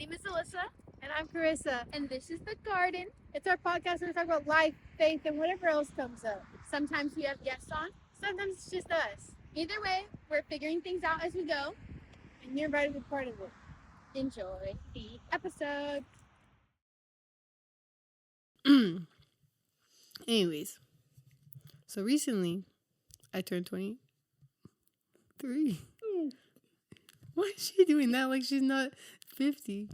name is Alyssa. And I'm Carissa. And this is The Garden. It's our podcast where we talk about life, faith, and whatever else comes up. Sometimes we have guests on. Sometimes it's just us. Either way, we're figuring things out as we go. And you're invited to be part of it. Enjoy the episode. Anyways, so recently I turned 23. Why is she doing that like she's not 50?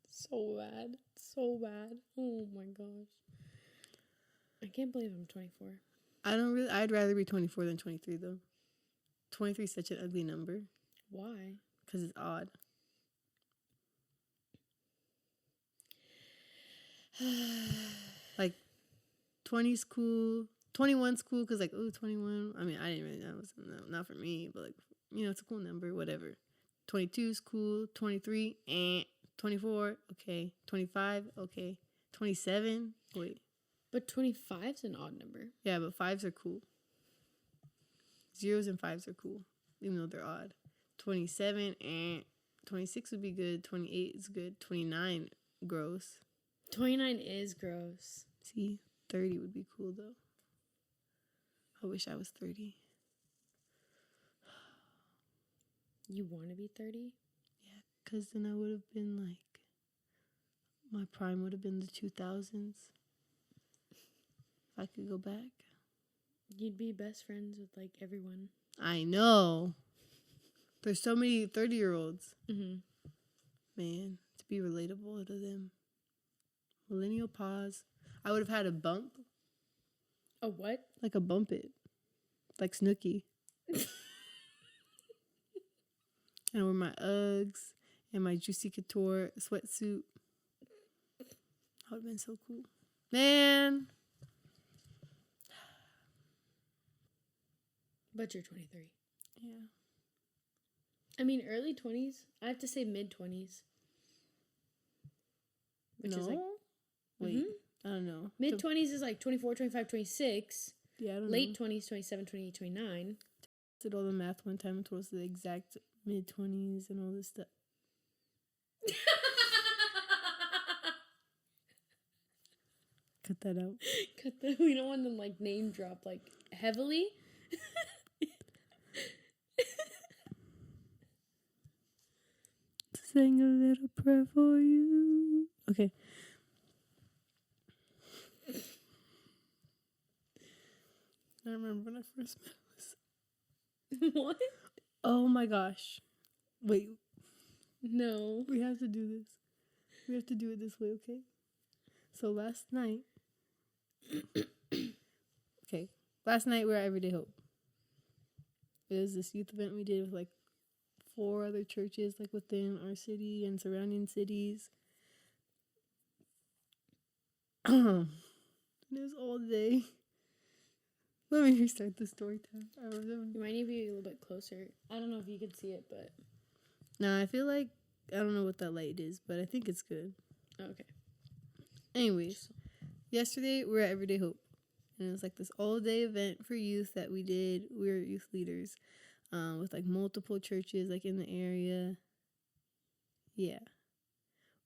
So bad. So bad. Oh my gosh. I can't believe I'm 24. I'd rather be 24 than 23 though. 23 is such an ugly number. Why? Because it's odd. Like 20's cool, 21's cool because like, oh, 21. I mean, I didn't really know, not for me, but like, it's a cool number, whatever. 22's cool, 23, 24, okay, 25, okay, 27, wait. But 25's an odd number. Yeah, but 5s are cool. 0s and 5s are cool, even though they're odd. 27, 26 would be good, 28 is good, 29, gross. 29 is gross. See, 30 would be cool, though. I wish I was 30. You want to be 30? Yeah, because then I would have been, like, my prime would have been the 2000s. If I could go back. You'd be best friends with, like, everyone. I know. There's so many 30-year-olds. Mm-hmm. Man, to be relatable to them. Millennial pause. I would have had a bump. A what? Like a bump it. Like Snooki. And I wear my Uggs and my Juicy Couture sweatsuit. That would have been so cool. Man. But you're 23. Yeah. I mean, early 20s. I have to say mid-20s. Which is like... Wait. I don't know. Mid-20s is like 24, 25, 26. Yeah, I don't know. Late 20s, 27, 28, 29. Did all the math one time and told us the exact mid-20s and all this stuff. Cut that out. We don't want to like name drop like heavily. Sing a little prayer for you. Okay. I remember when I first met Alyssa. What? Oh my gosh. Wait. No. We have to do this. We have to do it this way, okay? So last night. Okay. Last night we were at Everyday Hope. It was this youth event we did with like 4 other churches like within our city and surrounding cities. It was all day. Let me restart the story time. You might need to be a little bit closer. I don't know if you could see it, but... Nah, I feel like... I don't know what that light is, but I think it's good. Okay. Anyways, yesterday we were at Everyday Hope. And it was like this all-day event for youth that we did. We were youth leaders with like multiple churches like in the area. Yeah.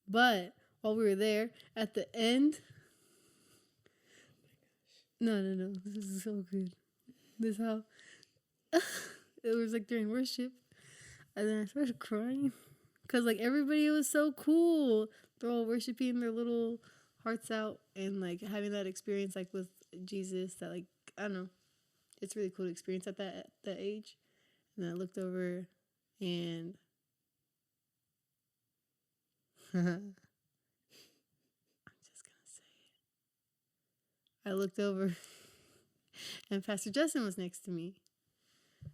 But while we were there, at the end... No. This is so good. This how... it was like during worship. And then I started crying. Because like everybody was so cool. They're all worshiping their little hearts out. And like having that experience like with Jesus that like, I don't know. It's really cool to experience at that age. And then I looked over and... I'm just going to say it. I looked over and Pastor Justin was next to me.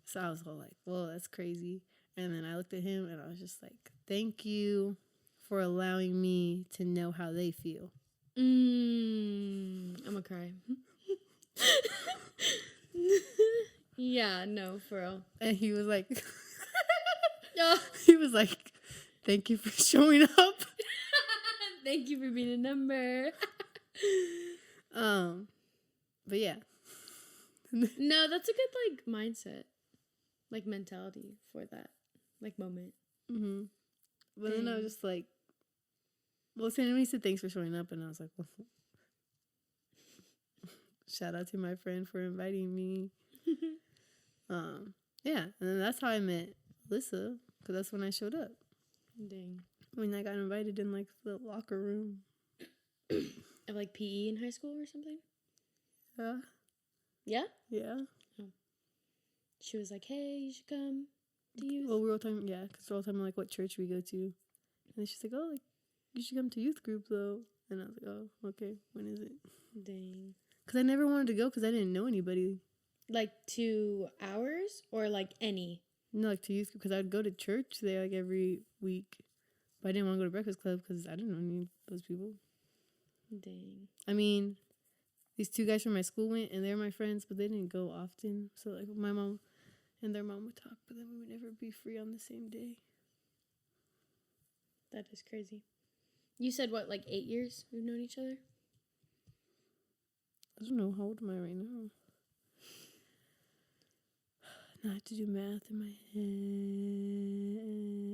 So I was all like, whoa, that's crazy. And then I looked at him and I was just like, thank you for allowing me to know how they feel. I'm gonna cry. Yeah, no, for real. And he was like, he was like, thank you for showing up. Thank you for being a number. But yeah. No, that's a good, like, mindset. Like, mentality for that. like moment. Mm-hmm. But then I was Dang. just like, well, Sandy said thanks for showing up, and I was like, well, shout out to my friend for inviting me. Yeah, and then that's how I met Alyssa, because that's when I showed up. Dang. When I got invited in like the locker room. Of like PE in high school or something? Yeah. Yeah? Yeah. She was like, hey, you should come to youth. Well, we were all talking, yeah, because we're all talking like what church we go to. And then she's like, oh, like, you should come to youth group though. And I was like, oh, okay, when is it? Dang. Because I never wanted to go because I didn't know anybody. Like 2 hours or like any? No, like to youth group, because I'd go to church there like every week. But I didn't want to go to Breakfast Club because I didn't know any of those people. Dang. I mean, these 2 guys from my school went and they're my friends, but they didn't go often. So like my mom and their mom would talk, but then we would never be free on the same day. That is crazy. You said what, like 8 years we've known each other? I don't know, how old am I right now? Now I have to do math in my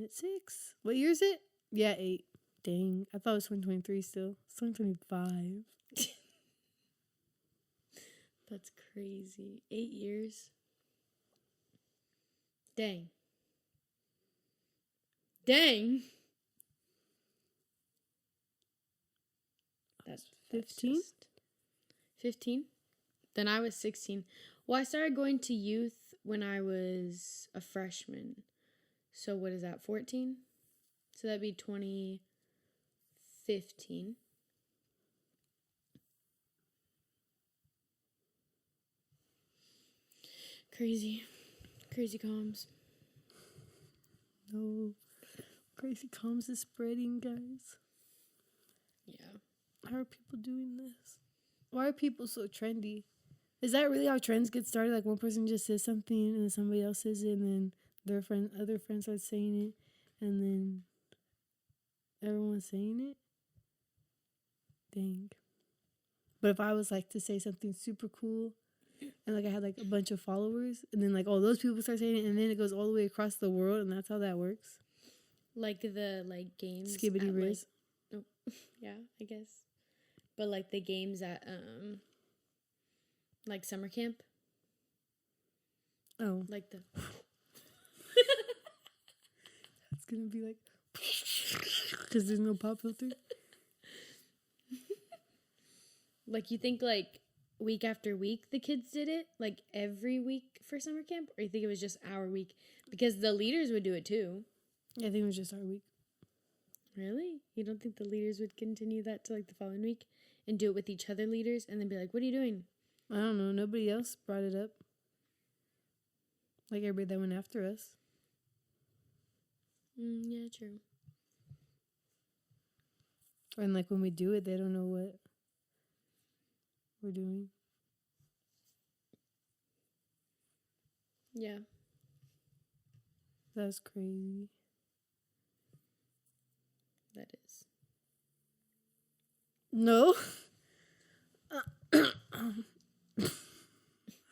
head. 6. What year is it? Yeah, 8. Dang, I thought it was 2023 still. It's 2025. That's crazy. 8 years. Dang. Dang. That's 15? 15? Then I was 16. Well, I started going to youth when I was a freshman. So what is that, 14? So that'd be 2015. Crazy. Crazy comms. No. Crazy comms is spreading, guys. Yeah. How are people doing this? Why are people so trendy? Is that really how trends get started? Like one person just says something and then somebody else says it and then their other friend starts saying it and then everyone's saying it? Dang. But if I was like to say something super cool and like I had like a bunch of followers and then like all those people start saying it and then it goes all the way across the world and that's how that works. Like the games. Skibbity at, Riz. Like, oh, yeah, I guess. But like the games at like summer camp. Oh. Like the It's gonna be like because there's no pop filter. like you think like week after week the kids did it? Like every week for summer camp? Or you think it was just our week? Because the leaders would do it too. Yeah, I think it was just our week. Really? You don't think the leaders would continue that to like the following week and do it with each other leaders and then be like, what are you doing? I don't know. Nobody else brought it up. Like everybody that went after us. Yeah, true. And like when we do it, they don't know what we're doing. Yeah. That's crazy. That is. No. I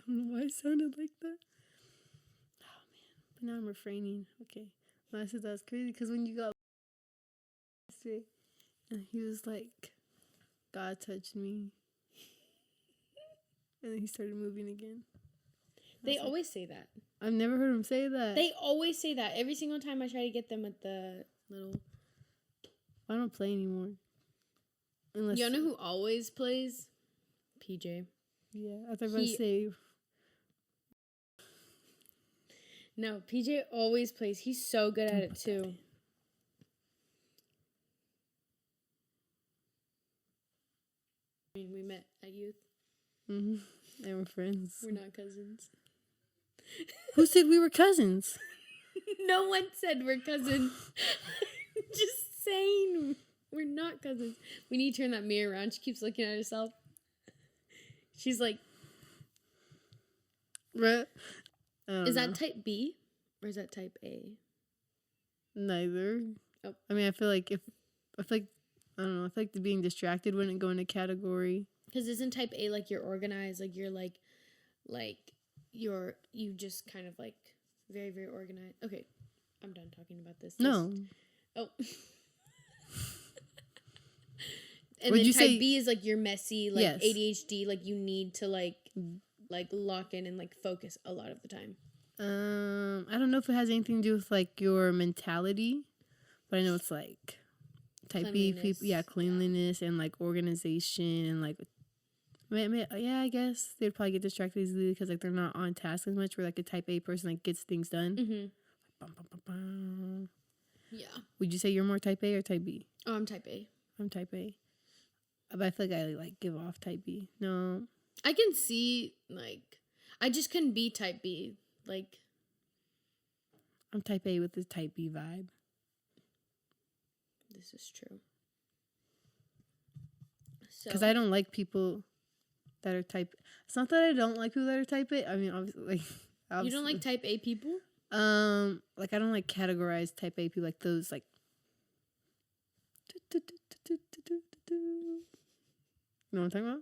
don't know why I sounded like that. Oh man. But now I'm refraining. Okay. No, I said that's crazy because when you got yesterday and he was like, God touched me. And then he started moving again. They always say that. I've never heard him say that. They always say that. Every single time I try to get them with the little... I don't play anymore. Unless You know who always plays? PJ. Yeah, I thought I was going to say... No, PJ always plays. He's so good at it too. I mean, we met at youth. Mm-hmm. And we're friends. We're not cousins. Who said we were cousins? No one said we're cousins. Just saying we're not cousins. We need to turn that mirror around. She keeps looking at herself. She's like, is that type B or is that type A? Neither. Oh. I mean, I feel like I don't know, I feel like the being distracted wouldn't go in a category. Because isn't type A like you're organized, like you're like you just kind of like very, very organized. Okay, I'm done. about this. No. Oh. And Would then you type say- B is like you're messy, like Yes. ADHD, like you need to like lock in and like focus a lot of the time. I don't know if it has anything to do with like your mentality, but I know it's like type B people, cleanliness and like organization and like, yeah, I guess they'd probably get distracted easily because like they're not on task as much. Where like a type A person like gets things done. Mm-hmm. Bum, bum, bum, bum. Yeah. Would you say you're more type A or type B? Oh, I'm type A. I'm type A, but I feel like I like give off type B. No, I can see like I just couldn't be type B. Like I'm type A with the type B vibe. this is true. Because I don't like people that are type. It's not that I don't like people that are type A. I mean, obviously, You don't like type A people? Like I don't like categorize type A people like those like. You know what I'm talking about?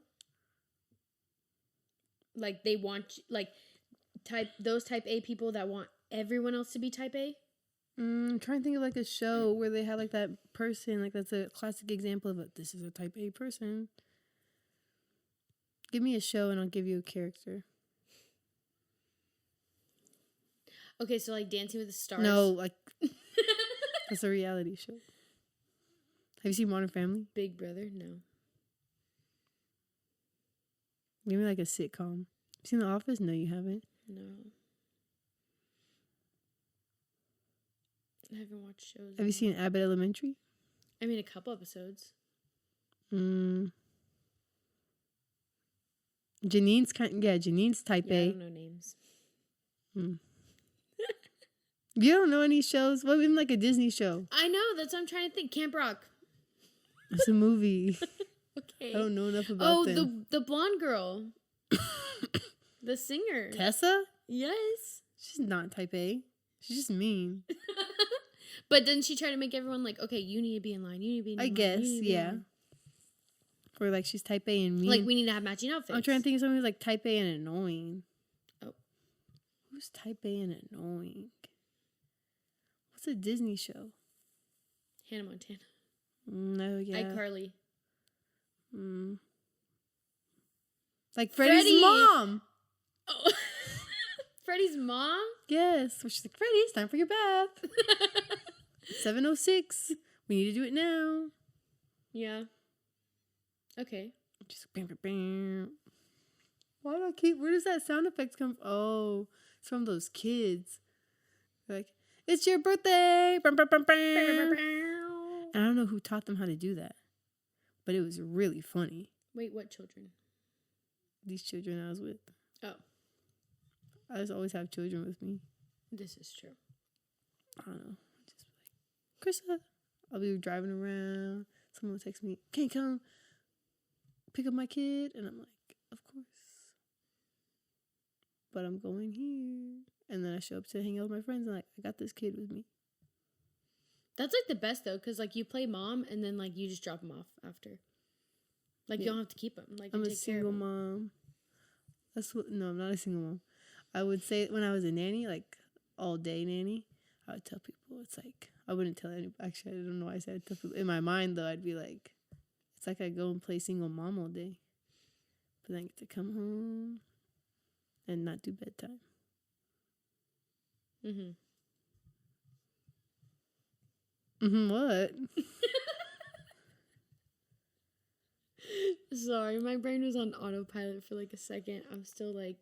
Like they want like those type A people that want everyone else to be type A? I'm trying to think of like a show where they had like that person, like that's a classic example of this is a type A person. Give me a show and I'll give you a character. Okay, so like Dancing with the Stars. No, like that's a reality show. Have you seen Modern Family? Big Brother? No. Give me like a sitcom. Seen The Office? No, you haven't. No. I haven't watched shows. Have you seen Abbott Elementary? I mean, a couple episodes. Janine's Janine's type Yeah, I A. don't know names. You don't know any shows? What, even like a Disney show? I know, that's what I'm trying to think. Camp Rock. It's a movie. Okay. I don't know enough about them. the blonde girl. The singer. Tessa? Yes. She's not type A. She's just mean. But then she tried to make everyone like, okay, you need to be in line. You need to be in line. I guess, you need to be in yeah. line. Or like she's type A and mean. Like we need to have matching outfits. I'm trying to think of someone who's like type A and annoying. Oh. Who's type A and annoying? What's a Disney show? Hannah Montana. No, yeah. iCarly. Like Freddie's mom. Oh. Freddie's mom? Yes. So she's like, Freddie, it's time for your bath. 7:06. We need to do it now. Yeah. Okay. Just bam, bam, bam. Why do I keep? Where does that sound effect come from? Oh, it's from those kids. They're like, it's your birthday. Bam, bam, bam, bam. And I don't know who taught them how to do that, but it was really funny. Wait, what children? These children I was with. Oh. I just always have children with me. This is true. I don't know. Just like, Krista. I'll be driving around. Someone will text me, can you come pick up my kid? And I'm like, of course. But I'm going here. And then I show up to hang out with my friends and like, I got this kid with me. That's like the best though, because like you play mom and then like you just drop them off after. Like you don't have to keep them. Like I'm you a take single care of them. mom. No, I'm not a single mom. I would say when I was a nanny, like all day nanny, I would tell people it's like I wouldn't tell anybody. Actually, I don't know why I said I'd tell people. In my mind though, I'd be like, it's like I go and play single mom all day, but then I get to come home and not do bedtime. What? Sorry, my brain was on autopilot for like a second. I'm still like,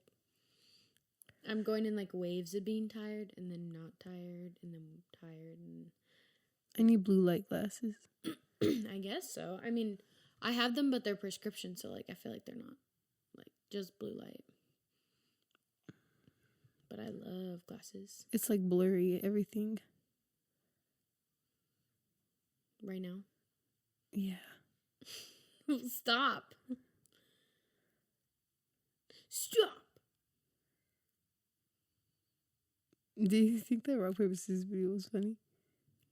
I'm going in like waves of being tired and then not tired and then tired and I need blue light glasses. I guess so. I mean, I have them, but they're prescription, so like I feel like they're not like just blue light. But I love glasses. It's like blurry everything. Right now. Yeah. Stop. Stop. Do you think that rock paper scissors video was funny?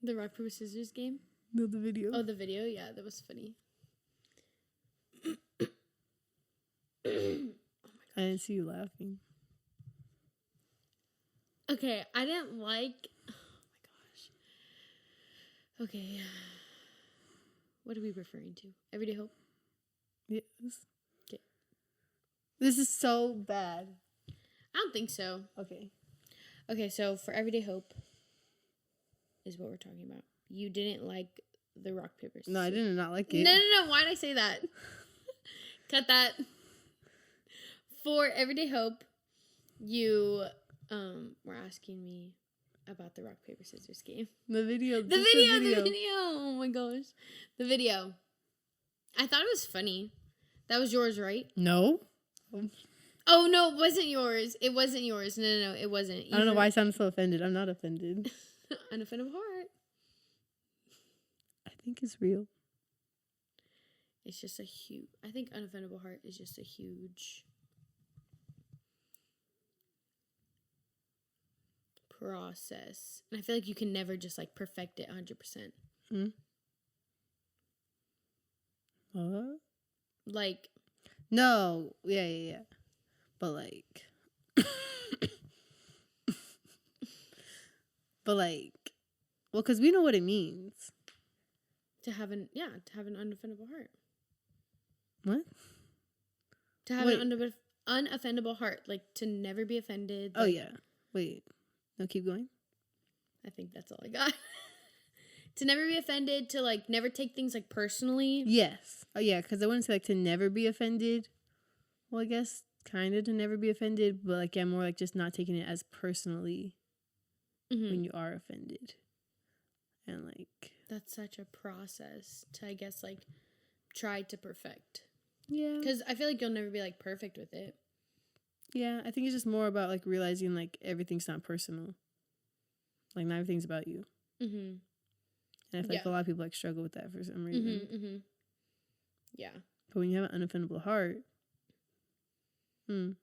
The rock paper scissors game? No, the video. Oh, the video? Yeah, that was funny. I didn't see you laughing. Okay, I didn't like... Oh my gosh. Okay. What are we referring to? Everyday Hope? Yes. Okay. This is so bad. I don't think so. Okay. Okay, so for Everyday Hope is what we're talking about. You didn't like the rock, paper, scissors. No, I did not like it. No. Why did I say that? Cut that. For Everyday Hope, you were asking me about the rock, paper, scissors game. The video. The video. Oh my gosh. The video. I thought it was funny. That was yours, right? No. Oh, no, it wasn't yours. It wasn't yours. No, it wasn't. I don't know why I sound so offended. I'm not offended. Unoffendable heart. I think it's real. It's just a huge... I think unoffendable heart is just a huge... process. And I feel like you can never just, like, perfect it 100%. Hmm? What? Like... No. Yeah. But, like... Well, because we know what it means. To have an unoffendable heart. What? To have an unoffendable heart. Like, to never be offended. Oh, like, yeah. Wait. No, keep going. I think that's all I got. To never be offended. To, like, never take things, like, personally. Yes. Oh, yeah, because I wouldn't say, like, to never be offended. Well, I guess kind of to never be offended. But, like, yeah, more like just not taking it as personally when you are offended. And, like... That's such a process to, I guess, like, try to perfect. Yeah. Because I feel like you'll never be, like, perfect with it. Yeah, I think it's just more about, like, realizing, like, everything's not personal. Like, not everything's about you. Mm-hmm. And I feel like a lot of people, like, struggle with that for some reason. Mm-hmm. Yeah. But when you have an unoffendable heart, you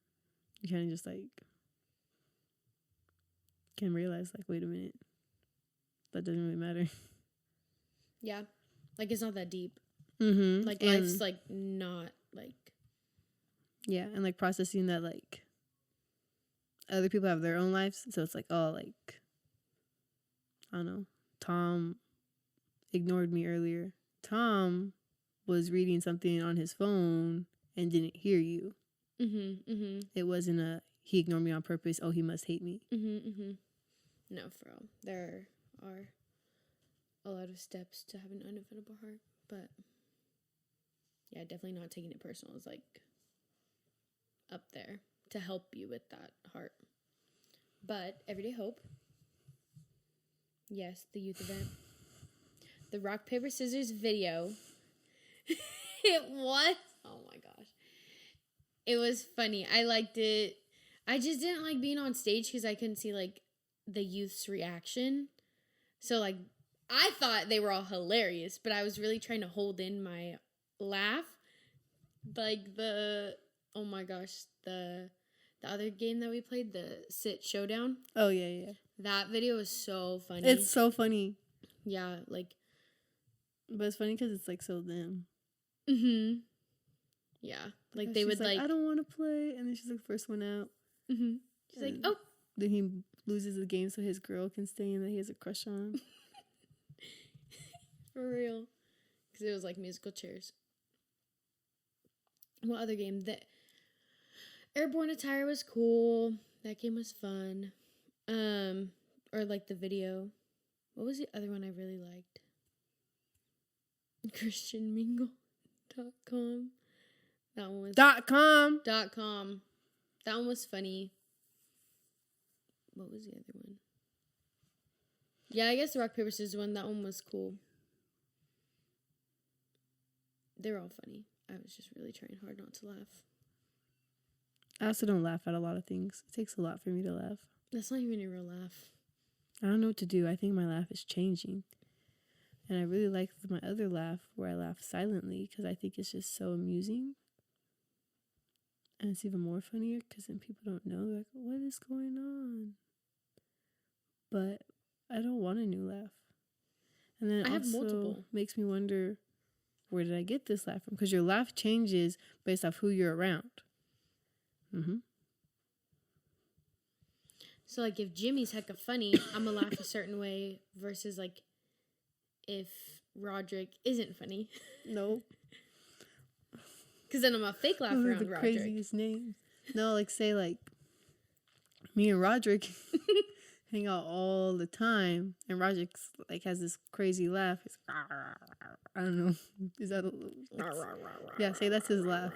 kind of just, like, can realize, like, wait a minute. That doesn't really matter. Yeah. Like, it's not that deep. Mm-hmm. Like, life's, like, not, like... Yeah, and, like, processing that, like, other people have their own lives. So it's like, oh, like, I don't know. Tom ignored me earlier. Tom was reading something on his phone and didn't hear you. Mm-hmm. It wasn't he ignored me on purpose. Oh, he must hate me. No, for real. There are a lot of steps to have an unoffendable heart, but yeah, definitely not taking it personal is, like, up there to help you with that heart. But Everyday Hope, yes, the youth event, the rock, paper, scissors video, it was, oh my gosh, it was funny. I liked it. I just didn't like being on stage because I couldn't see, like, the youth's reaction. So, like, I thought they were all hilarious, but I was really trying to hold in my laugh. Like, oh my gosh, the other game that we played, the Sit Showdown. Oh, yeah. That video was so funny. It's so funny. Yeah, like. But it's funny because it's, like, so them. Mm-hmm. Yeah. Like, they would, like. I don't want to play. And then she's, like, first one out. Mm-hmm. She's like, oh. Then he loses the game so his girl can stay in that he has a crush on. For real. Because it was, like, musical chairs. What other game? The Airborne Attire was cool. That game was fun. Or, like, the video. What was the other one I really liked? ChristianMingle.com. That one was... .com. .com. That one was funny. What was the other one? Yeah, I guess the rock, paper, scissors one. That one was cool. They were all funny. I was just really trying hard not to laugh. I also don't laugh at a lot of things. It takes a lot for me to laugh. That's not even a real laugh. I don't know what to do. I think my laugh is changing. And I really like my other laugh where I laugh silently because I think it's just so amusing. And it's even more funnier because then people don't know. They're like, what is going on? But I don't want a new laugh. And then it I have also multiple. makes me wonder, where did I get this laugh from? Because your laugh changes based off who you're around. Mm-hmm. So, like, if Jimmy's hecka funny, I'm going to laugh a certain way versus, like, if Roderick isn't funny. No. Because then I'm a fake laugh Those are around the Roderick. craziest names. No, like say like me and Roderick hang out all the time, and Roderick's like has this crazy laugh. It's, I don't know. Is that yeah? Say that's his laugh.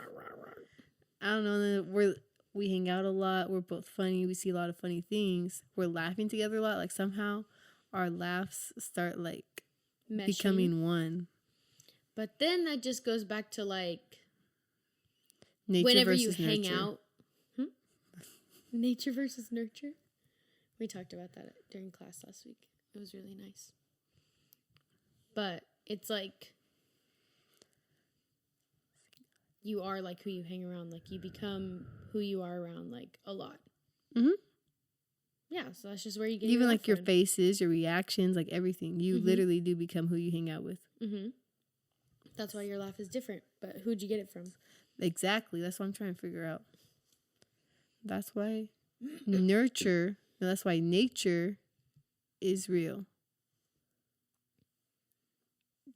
I don't know. And then we hang out a lot. We're both funny. We see a lot of funny things. We're laughing together a lot. Like somehow our laughs start like Meshing. becoming one. But then that just goes back to like Nature whenever you versus hang nurture. out. Nature versus nurture. We talked about that during class last week. It was really nice. But it's like you are like who you hang around. Like you become who you are around like a lot. Mm-hmm. Yeah, so that's just where you get Even your like your friend. faces, your reactions, like everything. You Mhm. literally do become who you hang out with. Mm-hmm. That's why your laugh is different. But who'd you get it from? Exactly. That's what I'm trying to figure out. That's why nurture, no, that's why nature is real.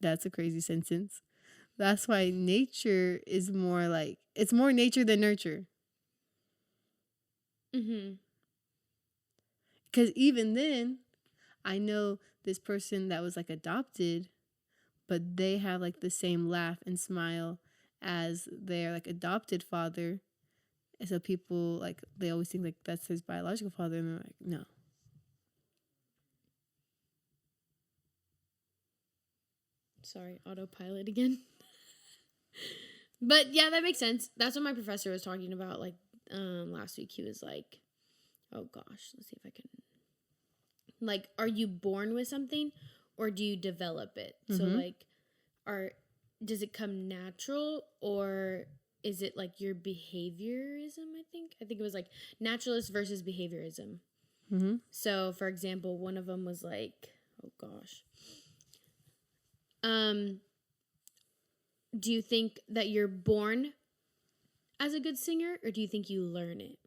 That's a crazy sentence. That's why nature is more like, it's more nature than nurture. Mm-hmm. Because even then, I know this person that was like adopted, but they have like the same laugh and smile as their like adopted father. And so people like, they always think like that's his biological father, and they're like, no. Sorry, autopilot again. But yeah, that makes sense. That's what my professor was talking about like last week. He was like, oh gosh, let's see if I can. Like, are you born with something or do you develop it? So like does it come natural or is it like your behaviorism? I think it was like naturalist versus behaviorism. Mm-hmm. So for example, one of them was like, oh gosh. Do you think that you're born as a good singer or do you think you learn it?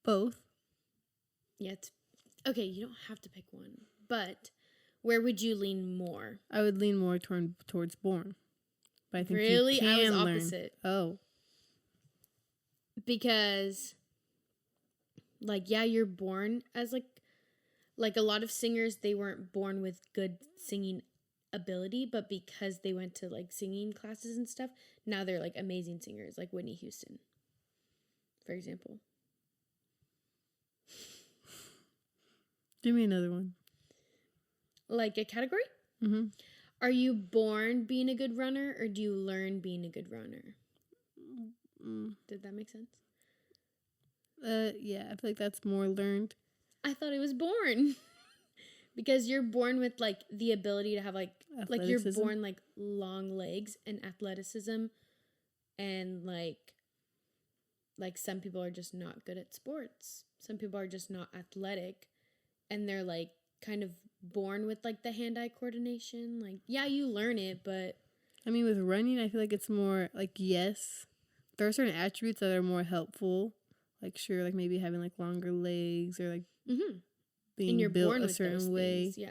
Both. Yeah, okay, you don't have to pick one, but where would you lean more? I would lean more towards born. But I think Really? you can I was learn. opposite. Oh. Because like yeah, you're born as like a lot of singers, they weren't born with good singing ability, but because they went to like singing classes and stuff, now they're like amazing singers, like Whitney Houston, for example. Give me another one. Like a category? Mm-hmm. Are you born being a good runner or do you learn being a good runner? Did that make sense? Yeah, I feel like that's more learned. I thought it was born. Because you're born with like the ability to have like you're born like long legs and athleticism, and like some people are just not good at sports. Some people are just not athletic, and they're like kind of born with like the hand-eye coordination. Like yeah, you learn it, but I mean, with running, I feel like it's more like, yes, there are certain attributes that are more helpful. Like sure, like maybe having like longer legs or like being and you're built born a with certain those way. things, yeah.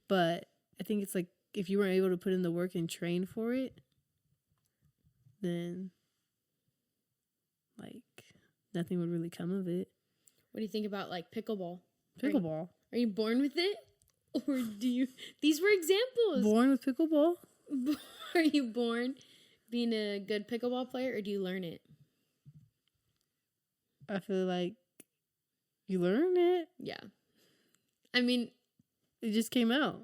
But I think it's like if you weren't able to put in the work and train for it, then like nothing would really come of it. What do you think about like pickleball? Pickleball. Are you born with it? Or do you... These were examples. Born with pickleball? Are you born being a good pickleball player or do you learn it? I feel like you learn it. Yeah. I mean... It just came out.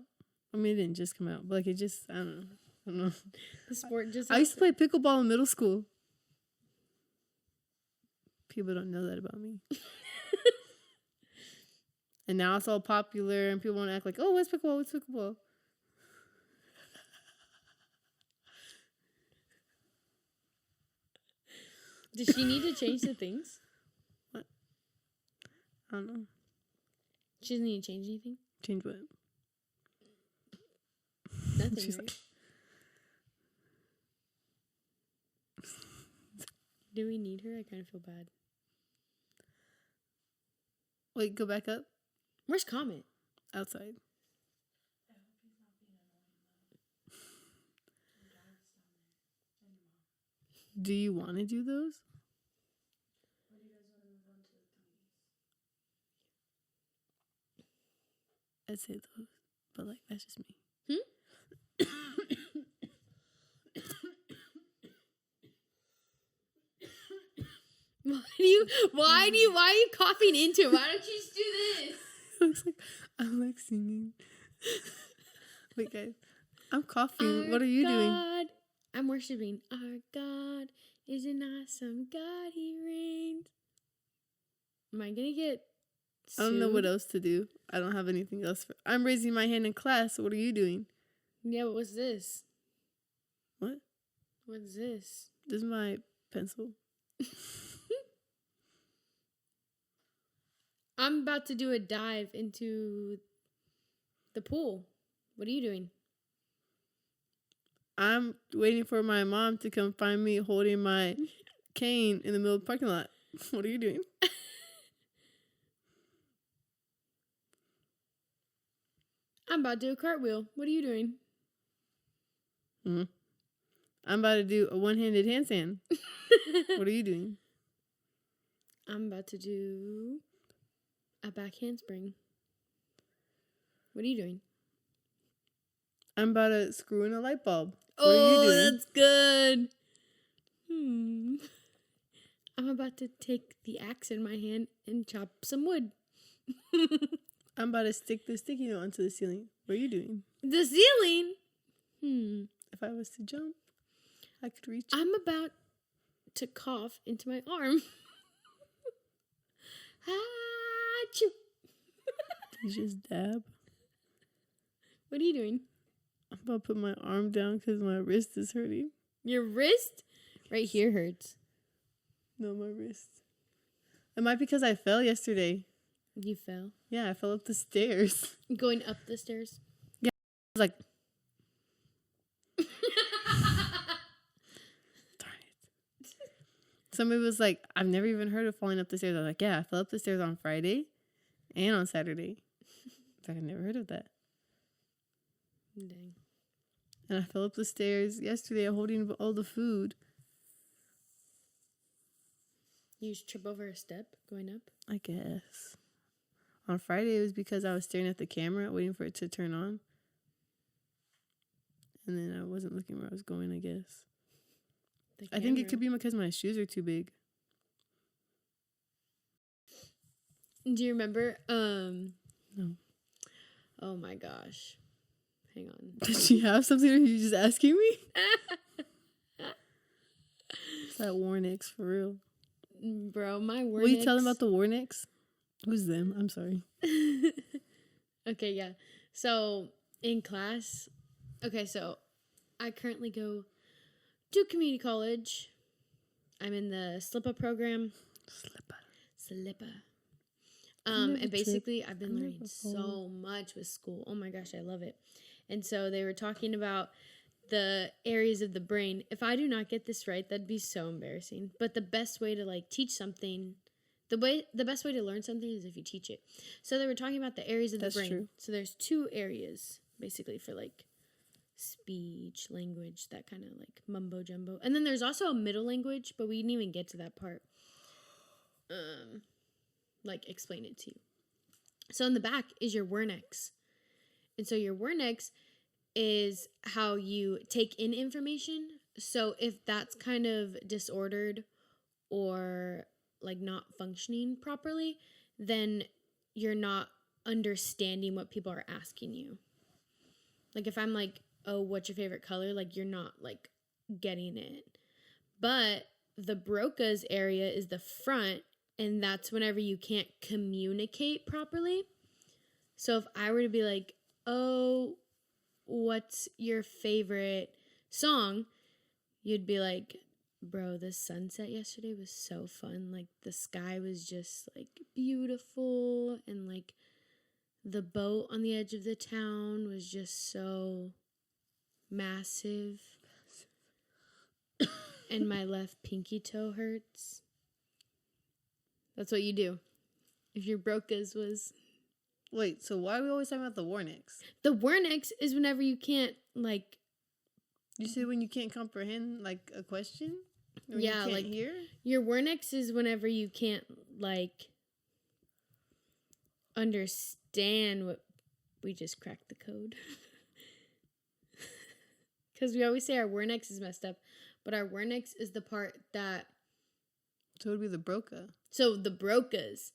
I mean, it didn't just come out, but like it just, I don't know. The sport just... I used to play pickleball in middle school. People don't know that about me. And now it's all popular and people want to act like, oh, what's pickleball? What's pickleball? Does she need to change the things? What? I don't know. She doesn't need to change anything? Change what? Nothing, She's right? Do we need her? I kind of feel bad. Wait, go back up. Where's Comet? Outside. Do you want to do those? I'd say those, but like that's just me. Why are you coughing into it? Why don't you just do this? Looks like I'm like singing. Wait, guys, I'm coughing. What are you doing? I'm worshiping. Our God is an awesome God. He reigns. Am I gonna get sued? I don't know what else to do. I don't have anything else. I'm raising my hand in class. What are you doing? Yeah, but what's this? What? What's this? This is my pencil. I'm about to do a dive into the pool. What are you doing? I'm waiting for my mom to come find me holding my cane in the middle of the parking lot. What are you doing? I'm about to do a cartwheel. What are you doing? I'm about to do a one-handed handstand. What are you doing? I'm about to do a back handspring. What are you doing? I'm about to screw in a light bulb. What are you doing? That's good. I'm about to take the axe in my hand and chop some wood. I'm about to stick the sticky note onto the ceiling. What are you doing? The ceiling? If I was to jump, I could reach. I'm about to cough into my arm. Achoo. You just dab. What are you doing? I'm about to put my arm down because my wrist is hurting. Your wrist? Right here hurts. No, my wrist. It might be because I fell yesterday. You fell? Yeah, I fell up the stairs. Going up the stairs? Yeah, I was like, darn it. Somebody was like, I've never even heard of falling up the stairs. I was like, yeah, I fell up the stairs on Friday and on Saturday. It's like, I've never heard of that. Dang. And I fell up the stairs yesterday holding all the food. You just trip over a step going up? I guess. On Friday, it was because I was staring at the camera, waiting for it to turn on. And then I wasn't looking where I was going, I guess. I think it could be because my shoes are too big. Do you remember? No. Oh my gosh. Hang on. Did she have something or are you just asking me? It's that Warnix, for real. Bro, my Warnix. Will you tell them about the Warnix? Who's them? I'm sorry. Okay, yeah. So, in class, so I currently go to community college. I'm in the SLIPA program. SLIPA. And basically, I've been learning so much with school. Oh my gosh, I love it. And so they were talking about the areas of the brain. If I do not get this right, that'd be so embarrassing. But the best way to like teach something, the best way to learn something is if you teach it. So they were talking about the areas of the brain. True. So there's 2 areas basically for like speech, language, that kind of like mumbo jumbo. And then there's also a middle language, but we didn't even get to that part. Like explain it to you. So in the back is your Wernicke. And so your Wernicke is how you take in information. So if that's kind of disordered or like not functioning properly, then you're not understanding what people are asking you. Like if I'm like, oh, what's your favorite color? Like you're not like getting it. But the Broca's area is the front, and that's whenever you can't communicate properly. So if I were to be like, oh, what's your favorite song? You'd be like, bro, the sunset yesterday was so fun. Like the sky was just like beautiful, and like the boat on the edge of the town was just so massive. And my left pinky toe hurts. That's what you do. If your Broca's was... Wait, so why are we always talking about the Warnix? The Wernicke is whenever you can't, like... You said when you can't comprehend, like, a question? When Yeah, you can't like hear? your Wernicke's is whenever you can't like understand what we just cracked the code. Because we always say our Wernicke's is messed up, but our Wernicke's is the part that. So it would be the Broca. So the Brocas.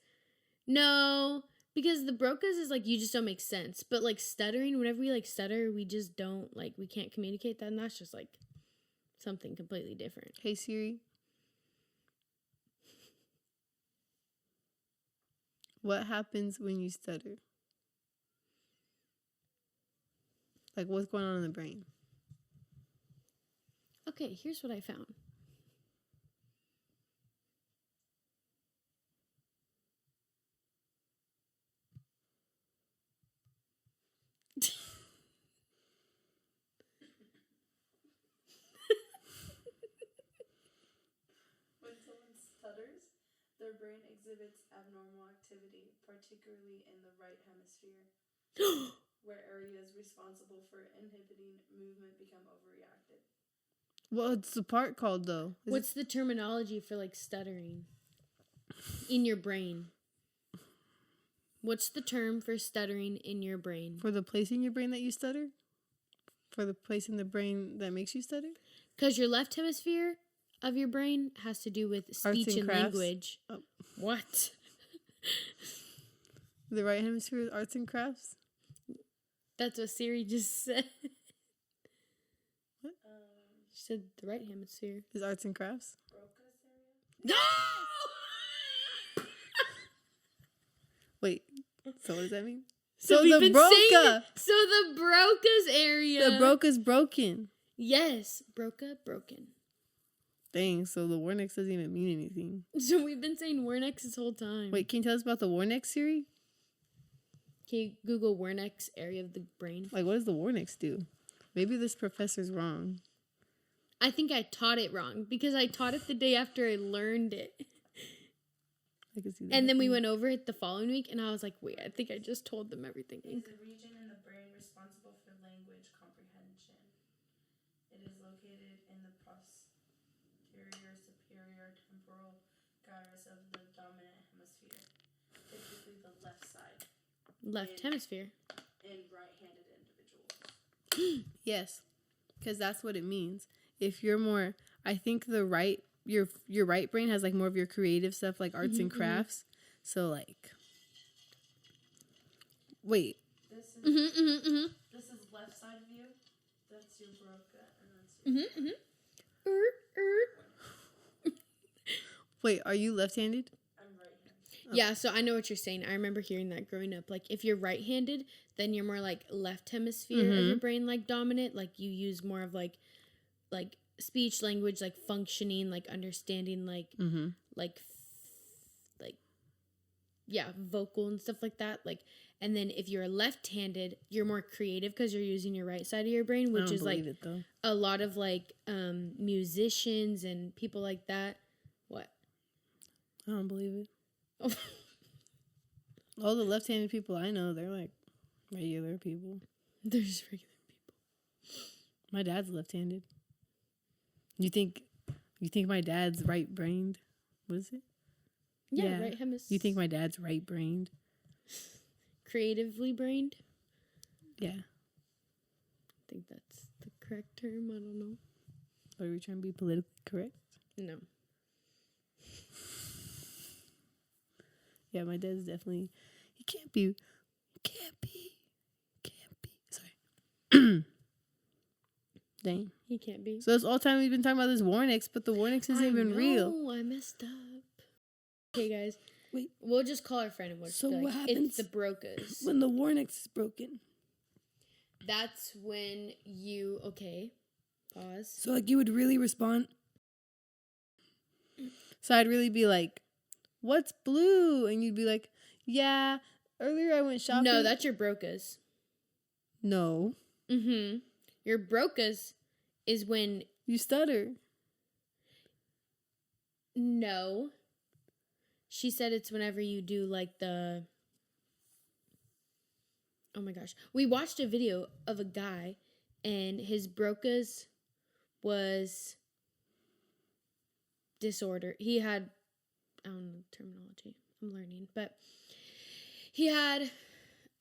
No, because the Brocas is like you just don't make sense. But like stuttering, whenever we like stutter, we just don't like we can't communicate that, and that's just like something completely different. Hey Siri. What happens when you stutter? Like what's going on in the brain? Okay, here's what I found. When someone stutters, their brain exhibits abnormal activity, particularly in the right hemisphere, where areas responsible for inhibiting movement become overreacted. What's the part called though? What's the terminology for like stuttering in your brain? What's the term for stuttering in your brain? for the place in your brain that you stutter? For the place in the brain that makes you stutter? Because your left hemisphere of your brain has to do with speech and crafts? language. Oh. What? The right hemisphere is arts and crafts? That's what Siri just said. What? She said the right hemisphere. Is arts and crafts? Broca's area? No! Wait. So what does that mean? So we've the been Broca. saying so the Broca's area. The Broca's broken. Yes, Broca broken. Dang, so the Wernicke's doesn't even mean anything. So we've been saying Wernicke's this whole time. Wait, can you tell us about the Wernicke's Siri? Can you Google Wernicke's area of the brain? Like, what does the Wernicke's do? Maybe this professor's wrong. I think I taught it wrong because I taught it the day after I learned it. I can see that. And then we went over it the following week and I was like, wait, I think I just told them everything. It is a region in the brain responsible for language comprehension. It is located in the posterior superior temporal gyrus of the dominant hemisphere, typically the left side, Left hemisphere. in right-handed individuals. Yes, because that's what it means. If you're more, I think the right, your right brain has like more of your creative stuff, like arts and crafts. So like, wait, This is this is left side view. That's your Broca, and that's your wait, are you left-handed? I'm right-handed. Yeah, so I know what you're saying. I remember hearing that growing up. Like, if you're right-handed, then you're more like left hemisphere of your brain, like dominant. Like, you use more of like speech, language, like functioning, like understanding, like yeah, vocal and stuff like that. Like, and then if you're left-handed, you're more creative because you're using your right side of your brain, I which don't is like believe it, though. a lot of like musicians and people like that. What? I don't believe it. Oh. All the left-handed people I know, they're like regular people. They're just regular people. My dad's left-handed. You think my dad's right-brained? What is it? Yeah, right hemisphere. You think my dad's right-brained? Creatively brained? Yeah. I think that's the correct term. I don't know. Are we trying to be politically correct? No. Yeah, my dad's definitely. He can't be. Sorry. Dang. He can't be. So that's all the time we've been talking about this Warnix, but the Warnix isn't even real. Oh, I messed up. Okay, guys. Wait. We'll just call our friend and we'll just So be like, what happens it's the Brocas. When the Warnix is broken. That's when you... Okay. Pause. So like you would really respond. So I'd really be like, "What's blue?" And you'd be like, "Yeah, earlier I went shopping." No, that's your Brocas. No. Mm-hmm. Your Brocas is when... You stutter. No. She said it's whenever you do like the... Oh my gosh. We watched a video of a guy and his Brocas was... disorder. He had, I don't know the terminology. I'm learning, but he had,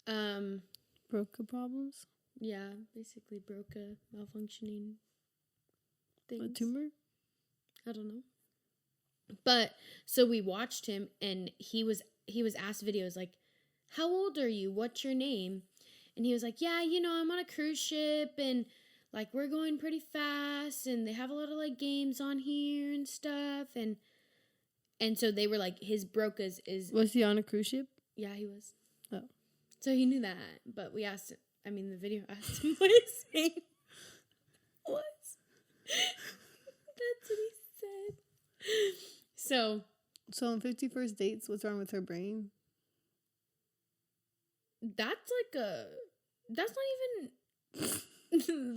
Broca problems. yeah, basically broca, malfunctioning things. A tumor. I don't know. But so we watched him, and he was asked videos like, "How old are you? What's your name?" And he was like, "Yeah, I'm on a cruise ship, and like we're going pretty fast, and they have a lot of like games on here and stuff." And so they were like, his brocas is, Was he on a cruise ship? yeah, he was. Oh. So he knew that, but we asked him. I mean, the video asked him what his name was. That's what he said. So on 51st dates, what's wrong with her brain? that's that's not even,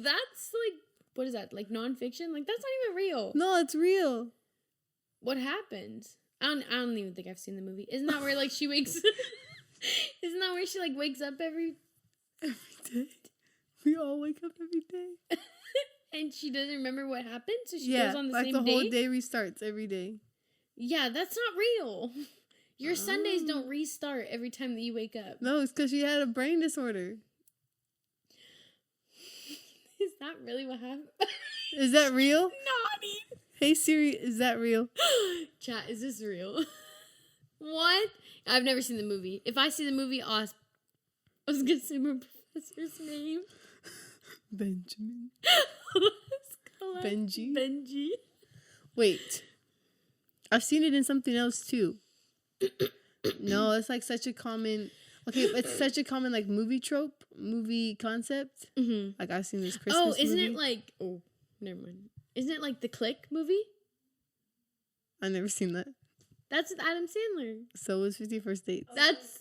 that's like, what is that? Like nonfiction? Like that's not even real. No, it's real. What happens? I don't even think I've seen the movie. Isn't that where like she wakes? Isn't that where she like wakes up every day? We all wake up every day. and she doesn't remember what happened, so she Yeah, goes on the like same the whole day? day restarts every day. Yeah, that's not real. Your Sundays don't restart every time that you wake up. No, it's because she had a brain disorder. Is that really what happened? Is that real? Naughty. Hey Siri, is that real? Chat, is this real? What? I've never seen the movie. If I see the movie, I was gonna say my professor's name. Benjamin. Let's call her Benji. Benji. Wait. I've seen it in something else too. No, it's like such a common. Okay, it's such a common like movie trope, movie concept. Mm-hmm. Like I've seen this Christmas. Oh, isn't movie. it like? Oh, never mind. Isn't it like the Click movie? I've never seen that. That's with Adam Sandler. So was 51st Dates. That's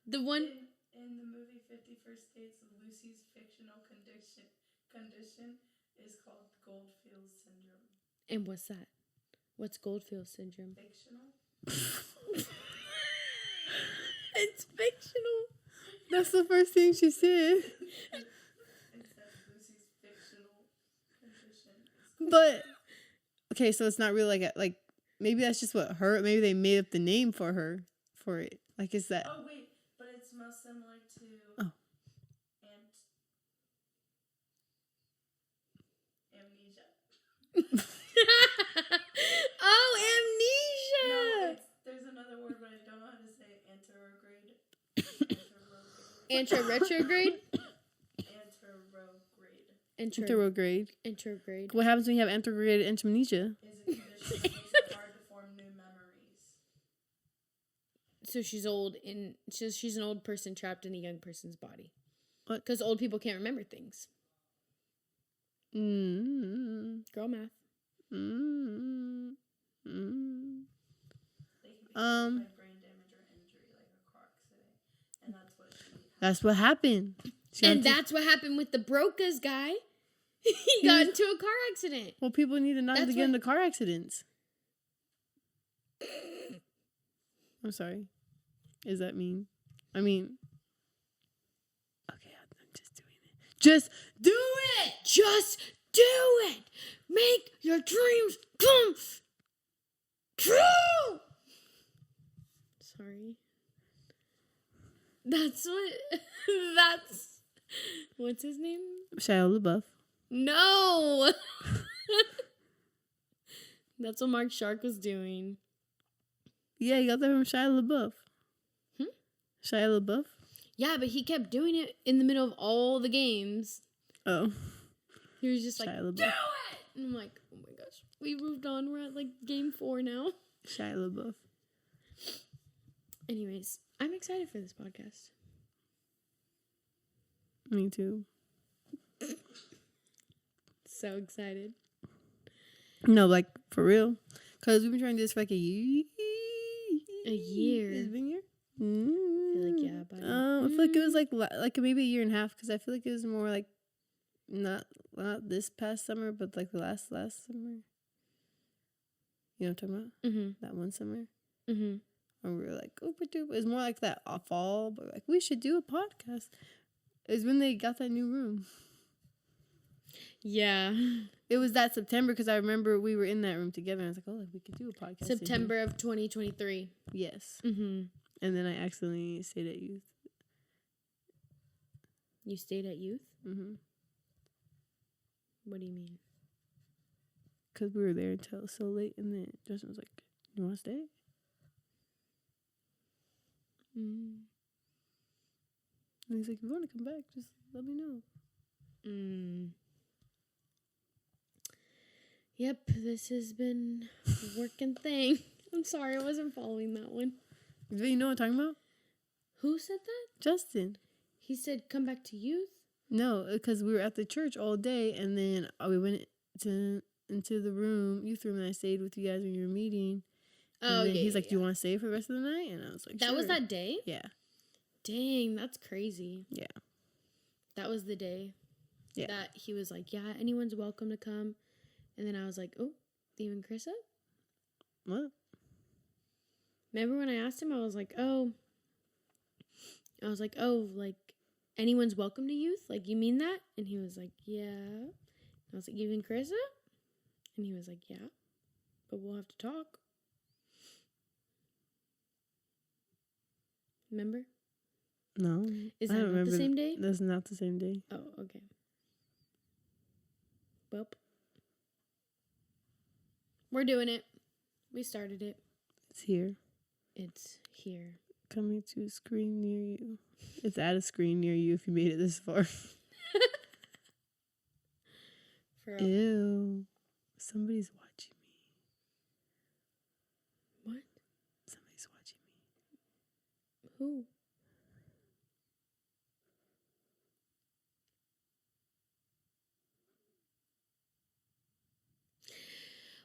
the one. In the movie 51st Dates, Lucy's fictional condition is called Goldfield syndrome. And what's that? What's Goldfield syndrome? Fictional? It's fictional. That's the first thing she said. It says Lucy's fictional condition. But okay, so it's not really like maybe that's just what her. Maybe they made up the name for her for it. Like is that? Oh wait, but it's most similar to amnesia. Oh, amnesia. No, there's another word, but I don't know how to say it. Retrograde. Anterograde. Anterograde. What happens when you have anterograde amnesia? Is a condition that makes it hard to form new memories. So she's old and she's an old person trapped in a young person's body. What? Because old people can't remember things. Girl math. They can be caused by brain damage or injury, like a car accident, and that's what she had. That's what happened. And that's what happened with the Brocas guy. He got into a car accident. Well, people need to not That's to get what- into car accidents. I'm sorry. Is that mean? I mean, okay, I'm just doing it. Just do it! Just do it. Make your dreams come true. Sorry. That's what's his name? Shia LaBeouf. No. That's what Mark Shark was doing. Yeah, you got that from Shia LaBeouf. Shia LaBeouf? Yeah, but he kept doing it in the middle of all the games. Oh. He was just like, Shia LaBeouf. do it! And I'm like, oh my gosh. We moved on. We're at like game 4 now. Shia LaBeouf. Anyways, I'm excited for this podcast. Me too. So excited. No, like, for real. Because we've been trying to do this for like a year. A year. It's been a year? I feel like, yeah. About I feel like it was like maybe a year and a half. Because I feel like it was more like not this past summer, but like the last summer. You know what I'm talking about? Mm-hmm. That one summer. Mm-hmm. And we were like, oh, but it was more like that fall. But like, we should do a podcast. It was when they got that new room. Yeah. It was that September because I remember we were in that room together. And I was like, oh, we could do a podcast. in here. September of 2023. Yes. Mm-hmm. And then I accidentally stayed at youth. You stayed at youth? Mm-hmm. What do you mean? Because we were there until so late. And then Justin was like, you want to stay? Mm. And he's like, if you want to come back, just let me know. Mm. Yep, this has been a working thing. I'm sorry, I wasn't following that one. Do you know what I'm talking about? Who said that? Justin. He said, come back to youth? No, because we were at the church all day. And then we went into the youth room, and I stayed with you guys when you were meeting. Oh, and then yeah. he's like, do you want to stay for the rest of the night? And I was like, That sure. was that day? Yeah. Dang, that's crazy. Yeah. That was the day Yeah. that he was like, yeah, anyone's welcome to come. And then I was like, oh, even Chris up? What? Remember when I asked him, I was like, like, anyone's welcome to youth? Like, you mean that? And he was like, yeah. I was like, even Chris up? And he was like, yeah, but we'll have to talk. Remember? No. Is I that don't not remember. the same day? That's not the same day. Oh, okay. Well, we're doing it. We started it. It's here. It's here. Coming to a screen near you. It's at a screen near you if you made it this far. For Ew. Somebody's watching me. what? Somebody's watching me. Who?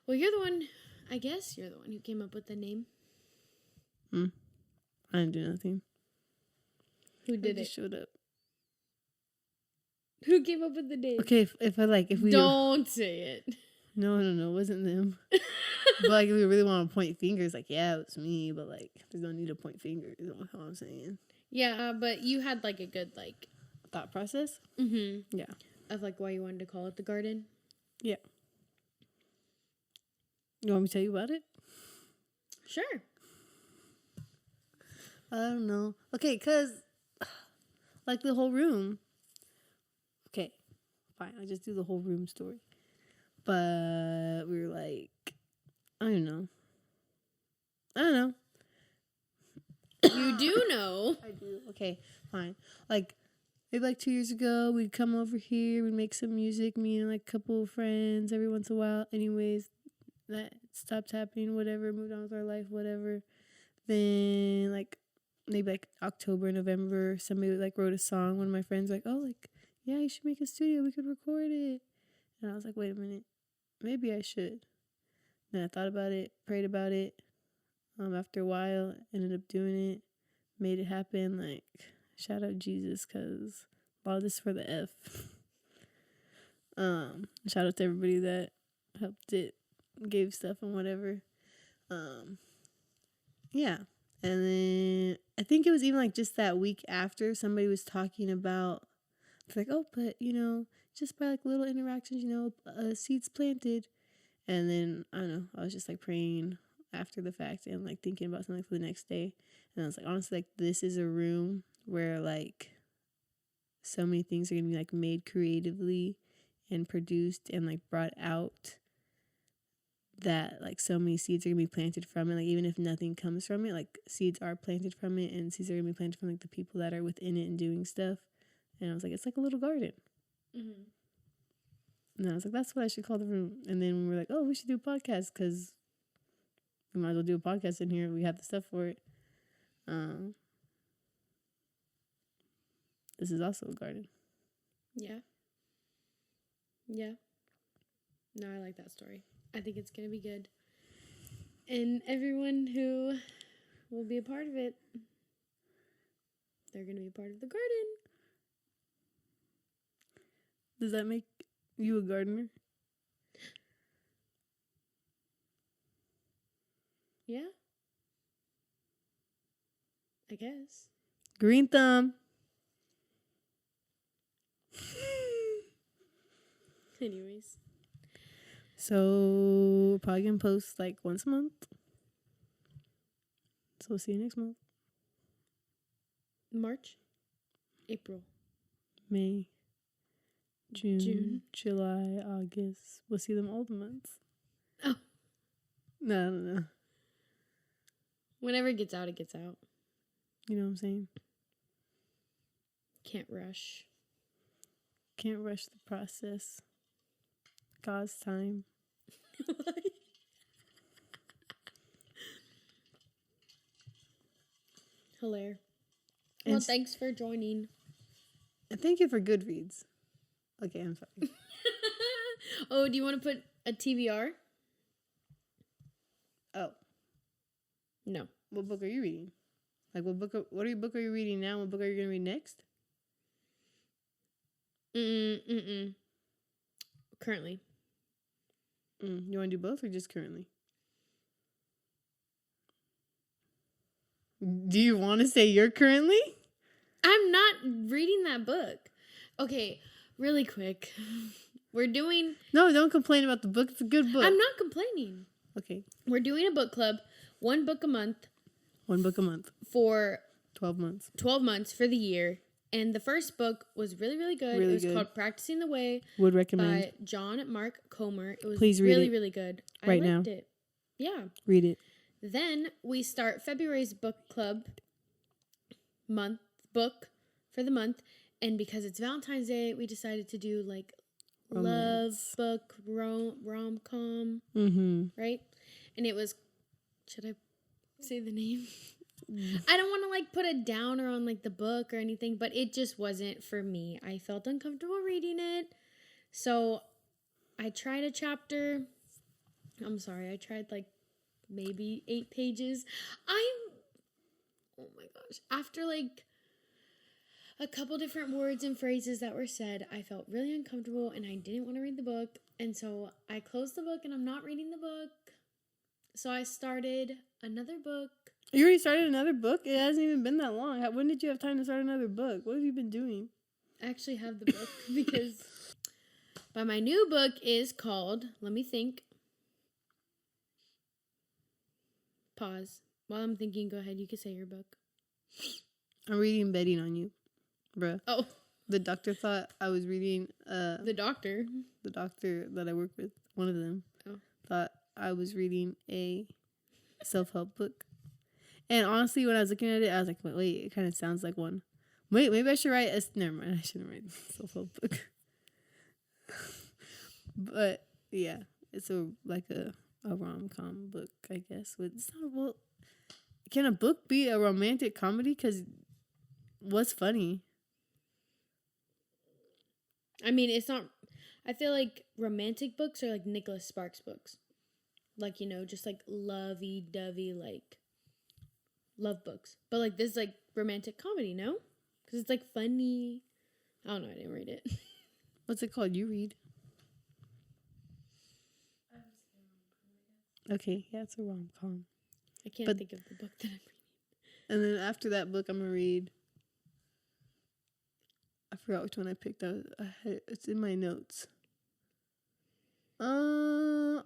Well, you're the one. I guess you're the one who came up with the name. I didn't do nothing. Who I did it? just showed up. Who came up with the name? Okay, if we Don't say it. No, it wasn't them. But like, if we really want to point fingers, like, yeah, it was me. But like, there's no need to point fingers. You know what I'm saying? Yeah, but you had like a good Thought process. mm-hmm. Yeah. Of like why you wanted to call it the garden. Yeah. You want me to tell you about it? Sure. I don't know. Okay, cause like the whole room. Okay, fine. I'll just do the whole room story. But we were like, I don't know. You do know. I do. Okay, fine. Like, maybe like 2 years ago, we'd come over here, we'd make some music, me and like a couple of friends every once in a while. Anyways, that stopped happening, whatever, moved on with our life, whatever. Then, like, maybe like October, November, somebody like wrote a song. One of my friends like, oh, like, yeah, you should make a studio. We could record it. And I was like, wait a minute. Maybe I should. Then I thought about it, prayed about it. After a while, ended up doing it, made it happen. Like, shout out Jesus, because a lot of this is for the F. Shout out to everybody that helped it, gave stuff and whatever. Yeah. And then I think it was even like just that week after, somebody was talking about, it's like, oh, but just by like little interactions, seeds planted. And then I don't know, I was just like praying after the fact and like thinking about something for the next day. And I was like, honestly, like, this is a room where like so many things are gonna be like made creatively and produced and like brought out, that like so many seeds are gonna be planted from it. Like, even if nothing comes from it, like seeds are planted from it, and seeds are gonna be planted from like the people that are within it and doing stuff. And I was like, it's like a little garden. Mm-hmm. And I was like, that's what I should call the room. And then we were like, oh, we should do a podcast, because we might as well do a podcast in here. We have the stuff for it. This is also a garden. Yeah. Yeah. No, I like that story. I think it's going to be good. And everyone who will be a part of it, they're going to be a part of the garden. Does that make you a gardener? Yeah. I guess. Green thumb. Anyways. So we're probably gonna post like once a month. So we'll see you next month. March, April, May, June, June. July, August. We'll see them all the months. Oh. No, no. Whenever it gets out, it gets out. You know what I'm saying? Can't rush. Can't rush the process. God's time. Hilarious. And Well, thanks for joining. And thank you for Goodreads. Okay, I'm sorry. Oh, do you want to put a TBR? Oh, No. what book are you reading? Like, what book are you reading now? What book are you gonna read next? Currently. You want to do both or just currently? Do you want to say you're currently? I'm not reading that book. Okay, really quick. We're doing... No, don't complain about the book. It's a good book. I'm not complaining. Okay. We're doing a book club, 1 book a month. 1 book a month. For 12 months. 12 months for the year. And the first book was really, really good. Really it was good. called Practicing the Way Would recommend. by John Mark Comer. It was Please read really, it. really good. Right I liked now. it. Yeah. Read it. Then we start February's book club book for the month. And because it's Valentine's Day, we decided to do like Romance. love book, rom-com, Mm-hmm. right? And it was, should I say the name? I don't want to like put a downer on like the book or anything, but it just wasn't for me. I felt uncomfortable reading it. So I tried a chapter. I'm sorry, I tried like maybe 8 pages. Oh my gosh. After like a couple different words and phrases that were said, I felt really uncomfortable and I didn't want to read the book. And so I closed the book and I'm not reading the book. So I started another book. You already started another book? It hasn't even been that long. When did you have time to start another book? What have you been doing? I actually have the book but my new book is called, let me think. Pause. While I'm thinking, go ahead. You can say your book. I'm reading Betting on You, bruh. Oh, The doctor thought I was reading, the doctor. the doctor that I work with, one of them, thought I was reading a self-help book. And honestly, when I was looking at it, I was like, wait, it kind of sounds like one. Wait, maybe I should write never mind, I shouldn't write a self-help book. But, yeah, it's a rom-com book, I guess. It's not well, can a book be a romantic comedy? Because what's funny? I mean, it's not... I feel like romantic books are like Nicholas Sparks books. Like, you know, just like lovey-dovey, like love books. But like this is like romantic comedy, no? Because it's like funny. I don't know. I didn't read it. What's it called? You read. Okay, yeah, it's a rom-com. I can't think of the book that I'm reading. And then after that book, I'm going to read... I forgot which one I picked. It's in my notes. I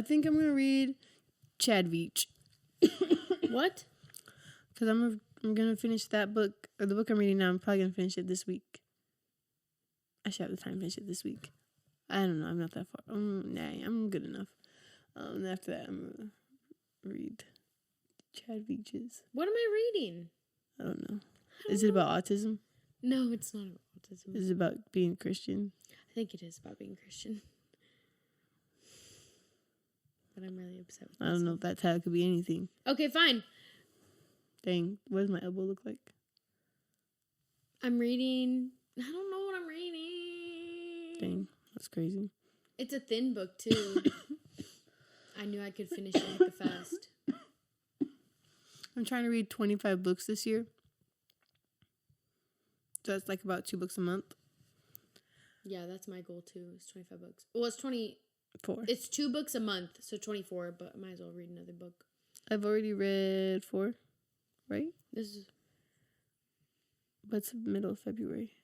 think I'm going to read Chad Veach. What? Because I'm going to finish that book, or the book I'm reading now, I'm probably going to finish it this week. I should have the time to finish it this week. I don't know, I'm not that far. Nah, I'm good enough. And after that, I'm going to read Chad Veach's. What am I reading? I don't know. Is it about autism? No, it's not about autism. Is it about being Christian? I think it is about being Christian. But I'm really upset with I don't know if that tag could be anything. Okay, fine. Dang, what does my elbow look like? I'm reading... I don't know what I'm reading. Dang, that's crazy. It's a thin book, too. I knew I could finish it like fast. I'm trying to read 25 books this year. So that's like about 2 books a month. Yeah, that's my goal, too. It's 25 books. Well, it's 4. It's 2 books a month, so 24, but I might as well read another book. I've already read 4, right? This is... But it's the middle of February.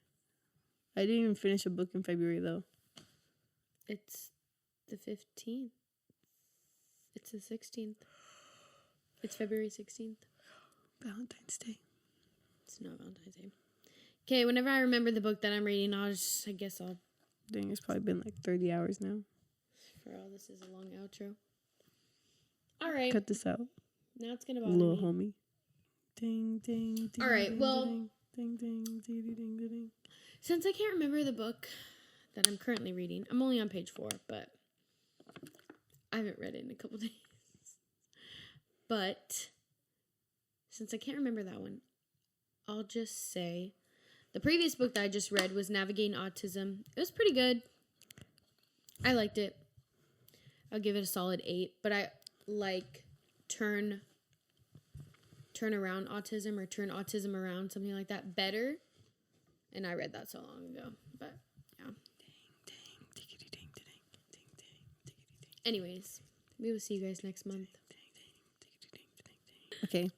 I didn't even finish a book in February, though. It's the 15th. It's the 16th. It's February 16th. Valentine's Day. It's not Valentine's Day. Okay, whenever I remember the book that I'm reading, I guess I'll. Dang, it's probably been like 30 hours now. For all this is a long outro. All right. Cut this out. Now it's going to bother Little me. homie. Ding, ding, ding. All right, ding, well- Ding, ding, ding, ding, ding, ding, ding. Since I can't remember the book that I'm currently reading, I'm only on page 4, but I haven't read it in a couple days. But since I can't remember that one, I'll just say the previous book that I just read was Navigating Autism. It was pretty good. I liked it. I'll give it a solid 8, but I like turn around autism or turn autism around, something like that, better. And I read that so long ago, but yeah. Anyways, we will see you guys next month. Okay.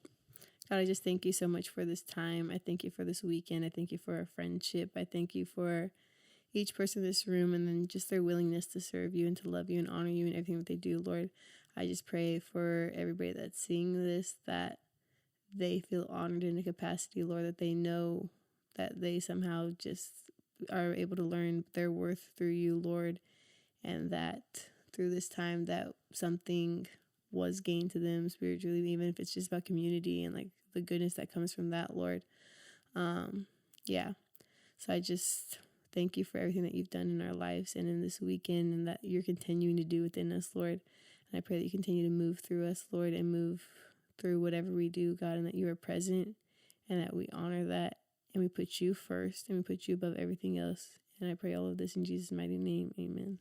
God, I just thank you so much for this time. I thank you for this weekend. I thank you for our friendship. I thank you for each person in this room and then just their willingness to serve you and to love you and honor you in everything that they do, Lord. I just pray for everybody that's seeing this, that they feel honored in a capacity, Lord, that they know that they somehow just are able to learn their worth through you, Lord, and that through this time that something was gained to them spiritually, even if it's just about community and like the goodness that comes from that, Lord. Yeah. So I just thank you for everything that you've done in our lives and in this weekend and that you're continuing to do within us, Lord. And I pray that you continue to move through us, Lord, and move through whatever we do, God, and that you are present and that we honor that and we put you first and we put you above everything else. And I pray all of this in Jesus' mighty name. Amen.